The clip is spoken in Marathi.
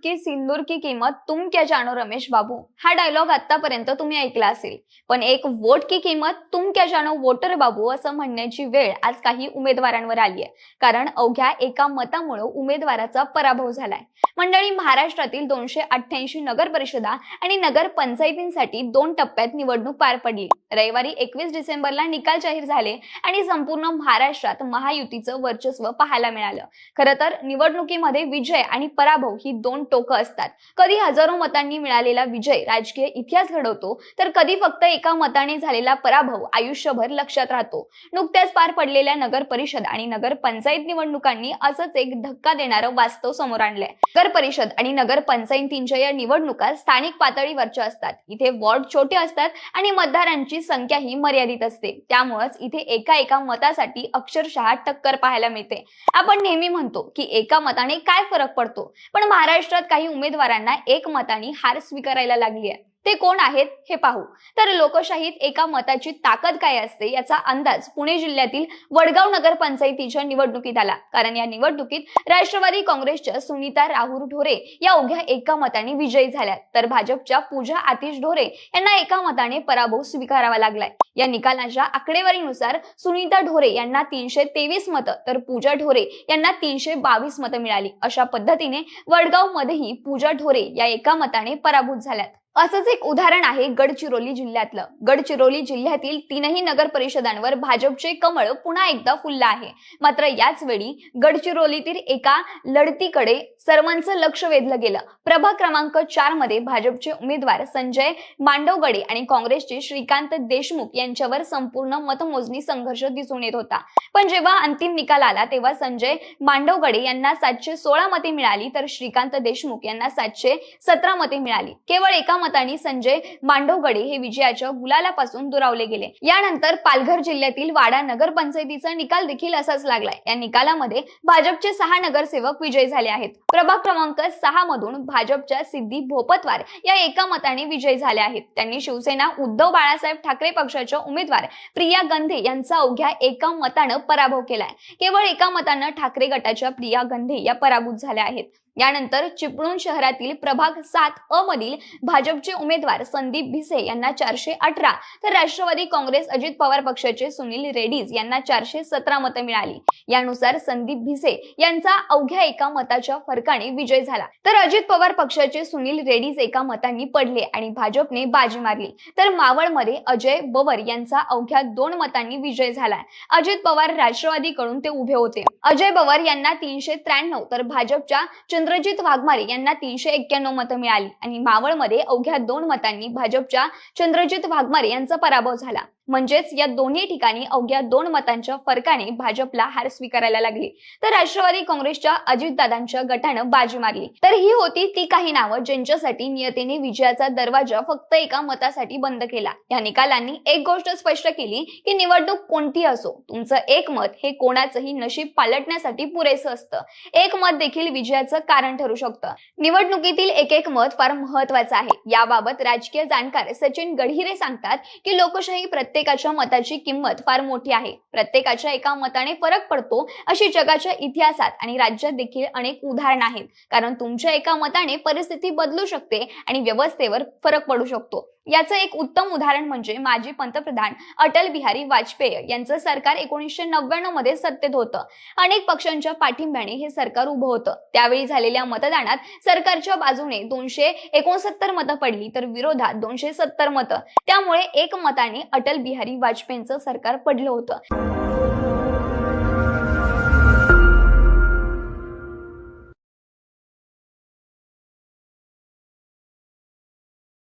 की सिंदूर की कीमत तुम क्या जानो रमेश बाबू हा डायलॉग आतापर्यंत तुम्ही ऐकला असेल, पण एक वोट की कीमत तुम क्या जानो वोटर बाबू असं म्हणण्याची वेळ आज काही उमेदवारांवर आली आहे. कारण अवघ्या एका मतामुळे उमेदवाराचा पराभव झालाय. मंडळी, महाराष्ट्रातील 288 नगर परिषदा आणि नगर पंचायतींसाठी 2 टप्प्यात निवडणूक पार पडली. रविवारी 21 डिसेंबरला निकाल जाहीर झाले आणि संपूर्ण महाराष्ट्रात महायुतीचं वर्चस्व पाहायला मिळालं. खरं तर निवडणुकीमध्ये विजय आणि पराभव ही 2 टोकं असतात. कधी हजारो मतांनी मिळालेला विजय राजकीय इतिहास घडवतो, तर कधी फक्त एका मताने झालेला पराभव आयुष्यभर लक्षात राहतो. नुकत्याच पार पडलेल्या नगर परिषद आणि नगर पंचायत निवडणुकांनी असंच एक धक्का देणारं वास्तव समोर आणलंय. नगर परिषद आणि नगर पंचायतींच्या या निवडणुका स्थानिक पातळीवरच्या असतात. इथे वॉर्ड छोटे असतात आणि मतदारांची संख्या ही मर्यादित असते. त्यामुळेच इथे एका मतासाठी अक्षरशः टक्कर पाहायला मिळते. आपण नेहमी म्हणतो की एका मताने काय फरक पडतो, पण महाराष्ट्रात काही उमेदवारांना एक मताने हार स्वीकारायला लागली आहे. ते कोण आहेत हे पाहू. तर लोकशाहीत एका मताची ताकद काय असते याचा अंदाज पुणे जिल्ह्यातील वडगाव नगर पंचायतीच्या निवडणुकीत आला. कारण या निवडणुकीत राष्ट्रवादी काँग्रेसच्या सुनीता राहुल ढोरे या अवघ्या एका मताने विजयी झाल्या, तर भाजपच्या पूजा आतिश ढोरे यांना एका मताने पराभव स्वीकारावा लागलाय. या निकालाच्या आकडेवारीनुसार सुनीता ढोरे यांना 323 मतं तर पूजा ढोरे यांना 322 मतं मिळाली. अशा पद्धतीने वडगाव मध्येही पूजा ढोरे या एका मताने पराभूत झाल्यात. असंच एक उदाहरण आहे गडचिरोली जिल्ह्यातलं. गडचिरोली जिल्ह्यातील 3ही नगर परिषदांवर भाजपचे कमळ पुन्हा एकदा फुललं आहे. मात्र याच वेळी गडचिरोलीतील एका लढतीकडे सर्वांचं लक्ष वेधलं गेलं. प्रभाग क्रमांक 4 मध्ये भाजपचे उमेदवार संजय मांडवगडे आणि काँग्रेसचे श्रीकांत देशमुख यांच्यावर संपूर्ण मतमोजणी संघर्ष दिसून येत होता. पण जेव्हा अंतिम निकाल आला तेव्हा संजय मांडवगडे यांना 716 मते मिळाली, तर श्रीकांत देशमुख यांना 717 मते मिळाली. केवळ एका मतांनी संजय मांडवगडे हे विजयाच्या गुलालापासून दुरावले गेले. यानंतर पालघर जिल्ह्यातील वाडा नगर पंचायतीचा निकाल देखील असाच लागलाय. या निकालामध्ये भाजपचे 6 नगरसेवक विजयी झाले आहेत. प्रभाग क्रमांक 6 मधून भाजपच्या सिद्धी भोपतवार या एका मताने विजयी झाल्या आहेत. त्यांनी शिवसेना उद्धव बाळासाहेब ठाकरे पक्षाच्या उमेदवार प्रिया गंधे यांचा अवघ्या एका मतानं पराभव केलाय. केवळ एका मतानं ठाकरे गटाच्या प्रिया गंधे या पराभूत झाल्या आहेत. यानंतर चिपळूण शहरातील प्रभाग 7 मधील भाजपचे उमेदवार संदीप भिसे यांना 418 तर राष्ट्रवादी काँग्रेस अजित पवार पक्षाचे सुनील रेड्डीज यांना 417 मतं मिळाली. यानुसार संदीप भिसे यांचा अवघ्या एका मताच्या फरकाने विजय झाला, तर अजित पवार पक्षाचे सुनील रेड्डीज एका मतांनी पडले आणि भाजपने बाजी मारली. तर मावळमध्ये अजय बवर यांचा अवघ्या 2 मतांनी विजय झाला. अजित पवार राष्ट्रवादीकडून ते उभे होते. अजय बवर यांना 393 तर भाजपच्या चंद्रजित वाघमारे यांना 391 मतं मिळाली आणि मावळमध्ये अवघ्या 2 मतांनी भाजपच्या चंद्रजित वाघमारे यांचा पराभव झाला. म्हणजेच या दोन्ही ठिकाणी अवघ्या 2 मतांच्या फरकाने भाजपला हार स्वीकारायला लागली, तर राष्ट्रवादी काँग्रेसच्या अजितदादांच्या गटानं बाजी मारली. तर ही होती ती काही नावं ज्यांच्यासाठी नियतीने विजयाचा दरवाजा फक्त एका मतासाठी बंद केला. या निकालांनी एक गोष्ट स्पष्ट केली की निवडणूक कोणती असो, तुमचं एक मत हे कोणाचंही नशीब पालटण्यासाठी पुरेसं असतं. एक मत देखील विजयाचं कारण ठरू शकतं. निवडणुकीतील एक मत फार महत्वाचं आहे. याबाबत राजकीय जाणकार सचिन गडहिरे सांगतात की लोकशाही प्रत्येकाच्या मताची किंमत फार मोठी आहे. प्रत्येकाच्या एका मताने फरक पडतो अशी जगाच्या इतिहासात आणि राज्यात देखील अनेक उदाहरणं आहेत. कारण तुमच्या एका मताने परिस्थिती बदलू शकते आणि व्यवस्थेवर फरक पडू शकतो. याचं एक उत्तम उदाहरण म्हणजे माजी पंतप्रधान अटल बिहारी वाजपेयी यांचं सरकार 1999 मध्ये सत्तेत होतं. अनेक पक्षांच्या पाठिंब्याने हे सरकार उभं होतं. त्यावेळी झालेल्या मतदानात सरकारच्या बाजूने 269 मतं पडली, तर विरोधात 270 मतं. त्यामुळे एक मताने अटल बिहारी वाजपेयींचं सरकार पडलं होतं.